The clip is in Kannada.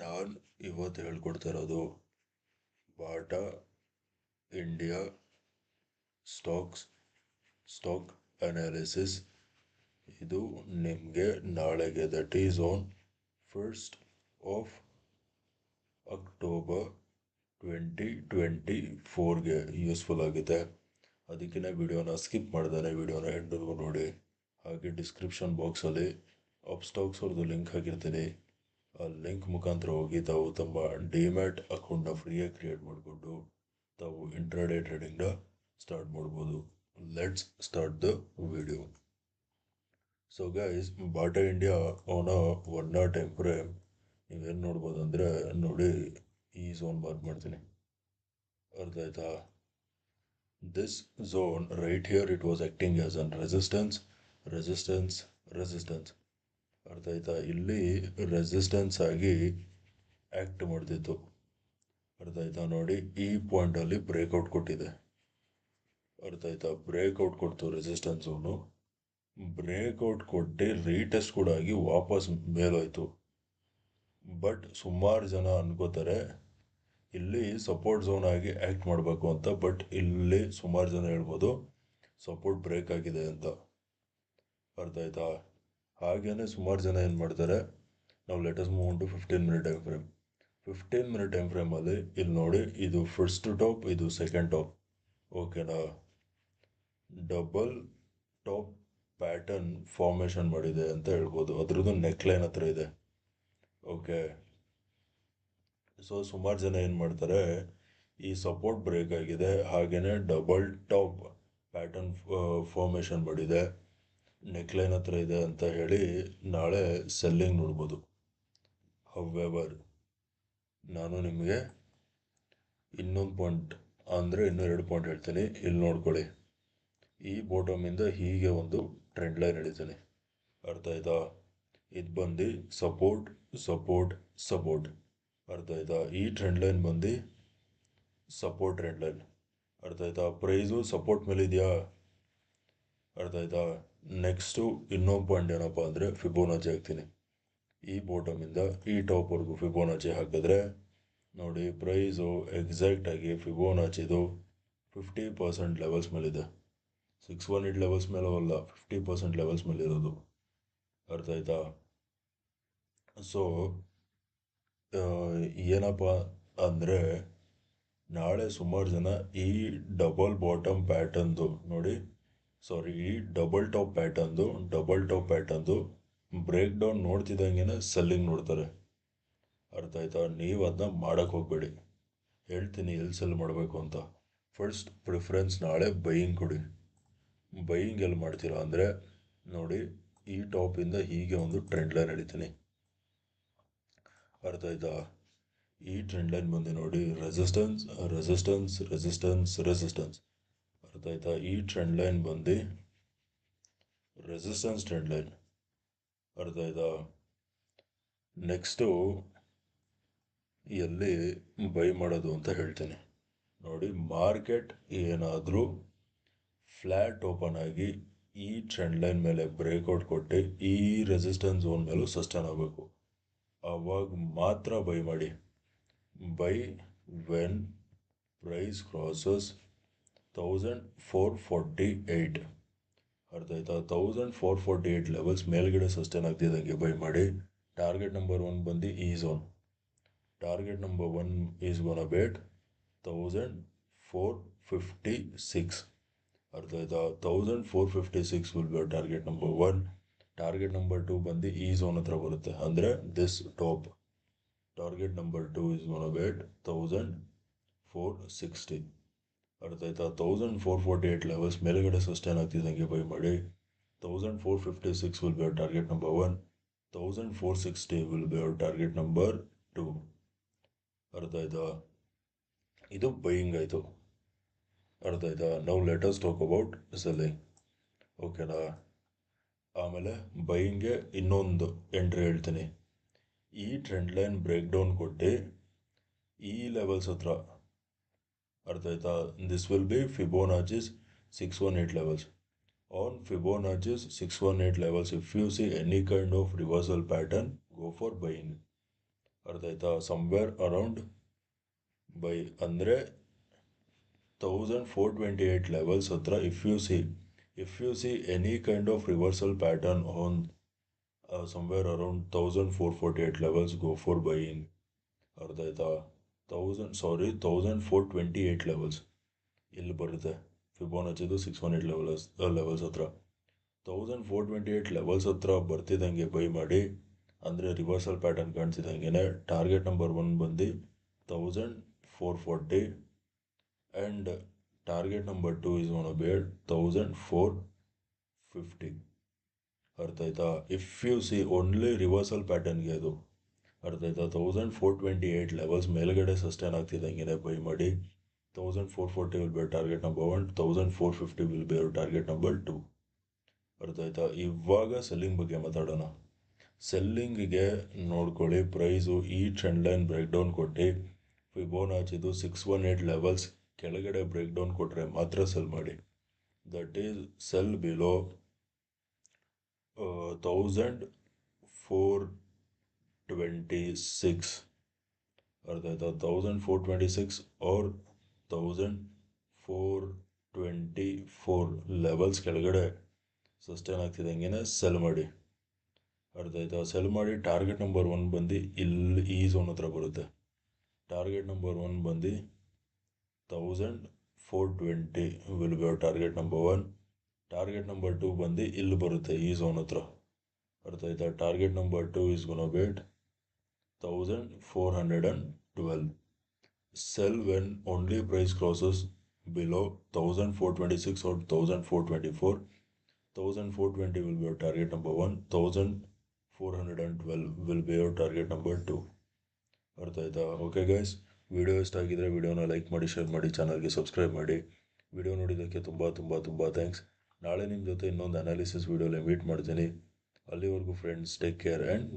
ನಾನು ಇವತ್ತು ಹೇಳ್ಕೊಡ್ತಾ ಇರೋದು ಬಾಟಾ ಇಂಡಿಯಾ ಸ್ಟಾಕ್ ಅನಾಲಿಸಿಸ್. ಇದು ನಿಮಗೆ ನಾಳೆಗೆ that is on 1st of October 2024ಗೆ ಯೂಸ್ಫುಲ್ ಆಗಿದೆ. ಅದಕ್ಕೆ ವಿಡಿಯೋನ ಸ್ಕಿಪ್ ಮಾಡ್ದಾನೆ ವಿಡಿಯೋನ ಎಂಡ್ವರೆಗೂ ನೋಡಿ. ಹಾಗೆ ಡಿಸ್ಕ್ರಿಪ್ಷನ್ ಬಾಕ್ಸಲ್ಲಿ ಸ್ಟಾಕ್ಸ್ ಅವ್ರದ್ದು ಲಿಂಕ್ ಹಾಕಿರ್ತೀನಿ. ಆ ಲಿಂಕ್ ಮುಖಾಂತರ ಹೋಗಿ ತಾವು ತಮ್ಮ ಡಿಮ್ಯಾಟ್ ಅಕೌಂಟ್ನ ಫ್ರೀಯಾಗಿ ಕ್ರಿಯೇಟ್ ಮಾಡಿಕೊಂಡು ತಾವು ಇಂಟ್ರಾಡೇ ಟ್ರೇಡಿಂಗ್ನ ಸ್ಟಾರ್ಟ್ ಮಾಡ್ಬೋದು. Let's start the video. So guys, Bata India ಅವನ 1 hour ಟೈಮ್ ಫ್ರೇಮ್ ನೀವೇನು ನೋಡ್ಬೋದು ಅಂದರೆ, ನೋಡಿ ಈ ಝೋನ್ ಮಾರ್ಕ್ ಮಾಡ್ತೀನಿ, ಅರ್ಥ ಆಯ್ತಾ? This zone right here it was acting as an resistance, ಅರ್ಥ ಆಯ್ತಾ? ಇಲ್ಲಿ ರೆಸಿಸ್ಟೆನ್ಸ್ ಆಗಿ ಆ್ಯಕ್ಟ್ ಮಾಡ್ತಿತ್ತು, ಅರ್ಥ ಆಯ್ತಾ? ನೋಡಿ ಈ ಪಾಯಿಂಟಲ್ಲಿ ಬ್ರೇಕ್ಔಟ್ ಕೊಟ್ಟಿದೆ, ಅರ್ಥ ಆಯ್ತಾ? ಬ್ರೇಕ್ಔಟ್ ಕೊಡ್ತು ರೆಸಿಸ್ಟೆನ್ಸ್ ಝೋನು. ಬ್ರೇಕ್ಔಟ್ ಕೊಟ್ಟು ರೀಟೆಸ್ಟ್ ಕೂಡ ಆಗಿ ವಾಪಸ್ ಮೇಲೋಯ್ತು. ಬಟ್ ಸುಮಾರು ಜನ ಅನ್ಕೋತಾರೆ ಇಲ್ಲಿ ಸಪೋರ್ಟ್ ಝೋನ್ ಆಗಿ ಆ್ಯಕ್ಟ್ ಮಾಡಬೇಕು ಅಂತ. ಬಟ್ ಇಲ್ಲಿ ಸುಮಾರು ಜನ ಹೇಳ್ಬೋದು ಸಪೋರ್ಟ್ ಬ್ರೇಕ್ ಆಗಿದೆ ಅಂತ, ಅರ್ಥ ಆಯ್ತಾ? ಹಾಗೇನೆ ಸುಮಾರು ಜನ ಏನು ಮಾಡ್ತಾರೆ, ನಾವು let us move to 15 minute time frame. 15 minute time ಫ್ರೇಮಲ್ಲಿ ಇಲ್ಲಿ ನೋಡಿ, ಇದು ಫಸ್ಟ್ ಟಾಪ್, ಇದು ಸೆಕೆಂಡ್ ಟಾಪ್, ಓಕೆನಾ? ಡಬಲ್ ಟಾಪ್ ಪ್ಯಾಟರ್ನ್ ಫಾರ್ಮೇಷನ್ ಮಾಡಿದೆ ಅಂತ ಹೇಳ್ಬೋದು. ಅದ್ರದ್ದು ನೆಕ್ಲೈನ್ ಹತ್ರ ಇದೆ, ಓಕೆ? ಸೊ ಸುಮಾರು ಜನ ಏನು ಮಾಡ್ತಾರೆ, ಈ ಸಪೋರ್ಟ್ ಬ್ರೇಕ್ ಆಗಿದೆ, ಹಾಗೆಯೇ ಡಬಲ್ ಟಾಪ್ ಪ್ಯಾಟರ್ನ್ ಫಾರ್ಮೇಷನ್ ಮಾಡಿದೆ, ನೆಕ್ಲೈನ್ ಹತ್ರ ಇದೆ ಅಂತ ಹೇಳಿ ನಾಳೆ ಸೆಲ್ಲಿಂಗ್ ನೋಡ್ಬೋದು. ಹವೆವರ್ ನಾನು ನಿಮಗೆ ಇನ್ನೊಂದು ಪಾಯಿಂಟ್ ಅಂದರೆ ಇನ್ನೂ 2 ಪಾಯಿಂಟ್ ಹೇಳ್ತೀನಿ, ಇಲ್ಲಿ ನೋಡ್ಕೊಳ್ಳಿ. ಈ ಬಾಟಮಿಂದ ಹೀಗೆ ಒಂದು ಟ್ರೆಂಡ್ ಲೈನ್ ಎಳಿತೀನಿ, ಅರ್ಥ ಆಯ್ತಾ? ಇದು ಬಂದು ಸಪೋರ್ಟ್, ಅರ್ಥ ಆಯ್ತಾ? ಈ ಟ್ರೆಂಡ್ ಲೈನ್ ಬಂದು ಸಪೋರ್ಟ್ ಟ್ರೆಂಡ್ ಲೈನ್, ಅರ್ಥ ಆಯ್ತಾ? ಪ್ರೈಸು ಸಪೋರ್ಟ್ ಮೇಲೆ ಇದೆಯಾ, ಅರ್ಥ ಆಯ್ತಾ? ನೆಕ್ಸ್ಟು ಇನ್ನೊಂದು ಪಾಯಿಂಟ್ ಏನಪ್ಪ ಅಂದರೆ, ಫಿಬೋನಾಚಿ ಹಾಕ್ತೀನಿ. ಈ ಬಾಟಮಿಂದ ಈ ಟಾಪ್ವರೆಗೂ ಫಿಬೋನಾಚಿ ಹಾಕಿದ್ರೆ ನೋಡಿ, ಪ್ರೈಸು ಎಕ್ಸಾಕ್ಟಾಗಿ ಫಿಬೋನಾಚಿದು 50% ಲೆವೆಲ್ಸ್ ಮೇಲಿದೆ. 618 ಲೆವೆಲ್ಸ್ ಮೇಲೆ ಅಲ್ಲ, 50% ಲೆವೆಲ್ಸ್ ಮೇಲೆ ಇರೋದು, ಅರ್ಥ ಆಯ್ತಾ? ಸೊ ಏನಪ್ಪ ಅಂದರೆ, ನಾಳೆ ಸುಮಾರು ಜನ ಈ ಡಬಲ್ ಬಾಟಮ್ ಪ್ಯಾಟರ್ನ್ದು ನೋಡಿ, ಈ ಡಬಲ್ ಟಾಪ್ ಪ್ಯಾಟರ್ನ್ದು ಬ್ರೇಕ್ ಡೌನ್ ನೋಡ್ತಿದ್ದಂಗೆ ಸೆಲ್ಲಿಂಗ್ ನೋಡ್ತಾರೆ, ಅರ್ಥ ಆಯ್ತಾ? ನೀವು ಅದನ್ನ ಮಾಡೋಕ್ಕೆ ಹೋಗಬೇಡಿ, ಹೇಳ್ತೀನಿ ಎಲ್ಲಿ ಸೆಲ್ ಮಾಡಬೇಕು ಅಂತ. ಫಸ್ಟ್ ಪ್ರಿಫರೆನ್ಸ್ ನಾಳೆ ಬೈಯಿಂಗ್ ಕೊಡಿ. ಬೈಯಿಂಗ್ ಎಲ್ಲಿ ಮಾಡ್ತೀರಾ ಅಂದರೆ, ನೋಡಿ ಈ ಟಾಪಿಂದ ಹೀಗೆ ಒಂದು ಟ್ರೆಂಡ್ ಲೈನ್ ಎಳಿತೀನಿ, ಅರ್ಥ ಆಯ್ತಾ? ಈ ಟ್ರೆಂಡ್ ಲೈನ್ ಬಂದು ನೋಡಿ, ರೆಸಿಸ್ಟೆನ್ಸ್, ಅರ್ಥ ಆಯ್ತಾ? ಈ ಟ್ರೆಂಡ್ ಲೈನ್ ಬಂದು ರೆಸಿಸ್ಟೆನ್ಸ್ ಟ್ರೆಂಡ್ ಲೈನ್, ಅರ್ಥ ಆಯ್ತಾ? ನೆಕ್ಸ್ಟು ಎಲ್ಲಿ ಬೈ ಮಾಡೋದು ಅಂತ ಹೇಳ್ತೀನಿ. ನೋಡಿ, ಮಾರ್ಕೆಟ್ ಏನಾದರೂ ಫ್ಲ್ಯಾಟ್ ಓಪನ್ ಆಗಿ ಈ ಟ್ರೆಂಡ್ ಲೈನ್ ಮೇಲೆ ಬ್ರೇಕ್ಔಟ್ ಕೊಟ್ಟು ಈ ರೆಸಿಸ್ಟೆನ್ಸ್ ಝೋನ್ ಮೇಲೂ ಸಸ್ಟೈನ್ ಆಗಬೇಕು, ಆವಾಗ ಮಾತ್ರ ಬೈ ಮಾಡಿ. ಬೈ ವೆನ್ ಪ್ರೈಸ್ ಕ್ರಾಸಸ್ 1448, ಅರ್ಥ ಆಯ್ತಾ? 1448 ಲೆವೆಲ್ಸ್ ಮೇಲ್ಗಡೆ ಸಸ್ಟೈನ್ ಆಗ್ತಿದ್ದಂಗೆ ಬೈ ಮಾಡಿ. ಟಾರ್ಗೆಟ್ ನಂಬರ್ 1 ಬಂದು ಈ zone. Target number 1 is gonna bait 1456, ಅರ್ಥ ಆಯ್ತಾ? 1456 will be target number 1. Target number 2 ಬಂದು ಈ ಝೋನ್ ಹತ್ರ ಬರುತ್ತೆ, ಅಂದರೆ this top. Target number 2 is gonna bait 1460, ಅರ್ಥ ಆಯ್ತಾ? 1448 ಲೆವೆಲ್ಸ್ ಮೇಲ್ಗಡೆ ಸಸ್ಟೈನ್ ಆಗ್ತಿದ್ದಂಗೆ ಬೈ ಮಾಡಿ. 1456 will be our target number 1, 1460 will be our target number 2, ಅರ್ಥ ಆಯ್ತಾ? ಇದು ಬೈಯಿಂಗ್ ಆಯಿತು, ಅರ್ಥ ಆಯ್ತಾ? ನಾವು ಲೆಟಸ್ ಟಾಕ್ ಅಬೌಟ್ ಸೆಲ್ಲಿಂಗ್, ಓಕೆನಾ? ಆಮೇಲೆ ಬೈಯಿಂಗ್ಗೆ ಇನ್ನೊಂದು ಎಂಟ್ರಿ ಹೇಳ್ತೀನಿ. ಈ ಟ್ರೆಂಡ್ ಲೈನ್ ಬ್ರೇಕ್ ಡೌನ್ ಕೊಟ್ಟು ಈ ಲೆವೆಲ್ಸ್ ಹತ್ರ, ಅರ್ಥ ಆಯ್ತಾ? This will be Fibonacci's 618 levels. On Fibonacci's 618 levels, if you see any kind of reversal pattern, go for buying, ಅರ್ಥ ಆಯ್ತಾ. ಸಮ್ವೇರ್ ಅರೌಂಡ್ ಬೈ ಅಂದರೆ 1428 ಲೆವೆಲ್ಸ್ ಹತ್ರ if you see any kind of reversal pattern on somewhere around 1448 levels, go for buying. ಅರ್ಥ ಆಯ್ತಾ. 1428 ಲೆವೆಲ್ಸ್ ಇಲ್ಲಿ ಬರುತ್ತೆ. ಫಿಬೋನಚಿದು 618 ಲೆವೆಲ್ಸ್ ಹತ್ರ 1428 ಲೆವೆಲ್ಸ್ ಹತ್ರ ಬರ್ತಿದ್ದಂಗೆ ಬೈ ಮಾಡಿ. ಅಂದರೆ ರಿವರ್ಸಲ್ ಪ್ಯಾಟರ್ನ್ ಕಾಣಿಸಿದಂಗೆ ಟಾರ್ಗೆಟ್ ನಂಬರ್ 1 ಬಂದು 1440 and target number 2 is one ಬೇಡ್ 1450. ಅರ್ಥ ಆಯ್ತಾ. If you see only reversal pattern ಅದು. ಅರ್ಥ ಆಯ್ತಾ. 1428 ಲೆವೆಲ್ಸ್ ಮೇಲ್ಗಡೆ ಸಸ್ಟೈನ್ ಆಗ್ತಿದ್ದಂಗೆ ಬೈ ಮಾಡಿ. 1440 will be target number 1, 1450 will be target number 2. ಅರ್ಥ ಆಯ್ತಾ. ಇವಾಗ ಸೆಲ್ಲಿಂಗ್ ಬಗ್ಗೆ ಮಾತಾಡೋಣ. ಸೆಲ್ಲಿಂಗಿಗೆ ನೋಡ್ಕೊಳ್ಳಿ, ಪ್ರೈಸು ಈ ಟ್ರೆಂಡ್ ಲೈನ್ ಬ್ರೇಕ್ ಡೌನ್ ಕೊಟ್ಟು ಫಿಬೋನಾಚಿದು 618 ಲೆವೆಲ್ಸ್ ಕೆಳಗಡೆ ಬ್ರೇಕ್ ಡೌನ್ ಕೊಟ್ಟರೆ ಮಾತ್ರ ಸೆಲ್ ಮಾಡಿ. That is cell below 1426. ಅರ್ಥ ಆಯ್ತಾ. 1426 ಆರ್ 1424 ಲೆವೆಲ್ಸ್ ಕೆಳಗಡೆ ಸಸ್ಟೈನ್ ಆಗ್ತಿದ್ದಂಗೆ ಸೆಲ್ ಮಾಡಿ. ಅರ್ಥ ಆಯ್ತಾ. ಸೆಲ್ ಮಾಡಿ. ಟಾರ್ಗೆಟ್ ನಂಬರ್ 1 ಬಂದು ಇಲ್ಲಿ ಈ ಝೋನ್ ಹತ್ರ ಬರುತ್ತೆ. ಟಾರ್ಗೆಟ್ ನಂಬರ್ 1 ಬಂದು 1420 will be target number 1. Target number 2 ಬಂದು ಇಲ್ಲಿ ಬರುತ್ತೆ ಈ ಝೋನ್ ಹತ್ರ. ಅರ್ಥ ಆಯ್ತಾ. Target number 2 is gonna be at 1412. Sell when only price crosses below 1426 or 1424. 1420 will be your target number 1. 1412 will be your target number 2. ಅರ್ಥ ಆಯ್ತಾ. ಓಕೆ ಗೈಸ್, ವಿಡಿಯೋ ಇಷ್ಟ ಆಗಿದ್ರೆ ವಿಡಿಯೋನ ಲೈಕ್ ಮಾಡಿ, ಶೇರ್ ಮಾಡಿ, ಚಾನಲ್ಗೆ ಸಬ್ಸ್ಕ್ರೈಬ್ ಮಾಡಿ. ವಿಡಿಯೋ ನೋಡಿದ್ದಕ್ಕೆ ತುಂಬ ತುಂಬ ತುಂಬ ಥ್ಯಾಂಕ್ಸ್. ನಾಳೆ ನಿಮ್ಮ ಜೊತೆ ಇನ್ನೊಂದು ಅನಾಲಿಸಿಸ್ ವಿಡಿಯೋಲಿ ಮೀಟ್ ಮಾಡ್ತೀನಿ. ಅಲ್ಲಿವರೆಗೂ ಫ್ರೆಂಡ್ಸ್, ಟೇಕ್ ಕೇರ್ ಆ್ಯಂಡ್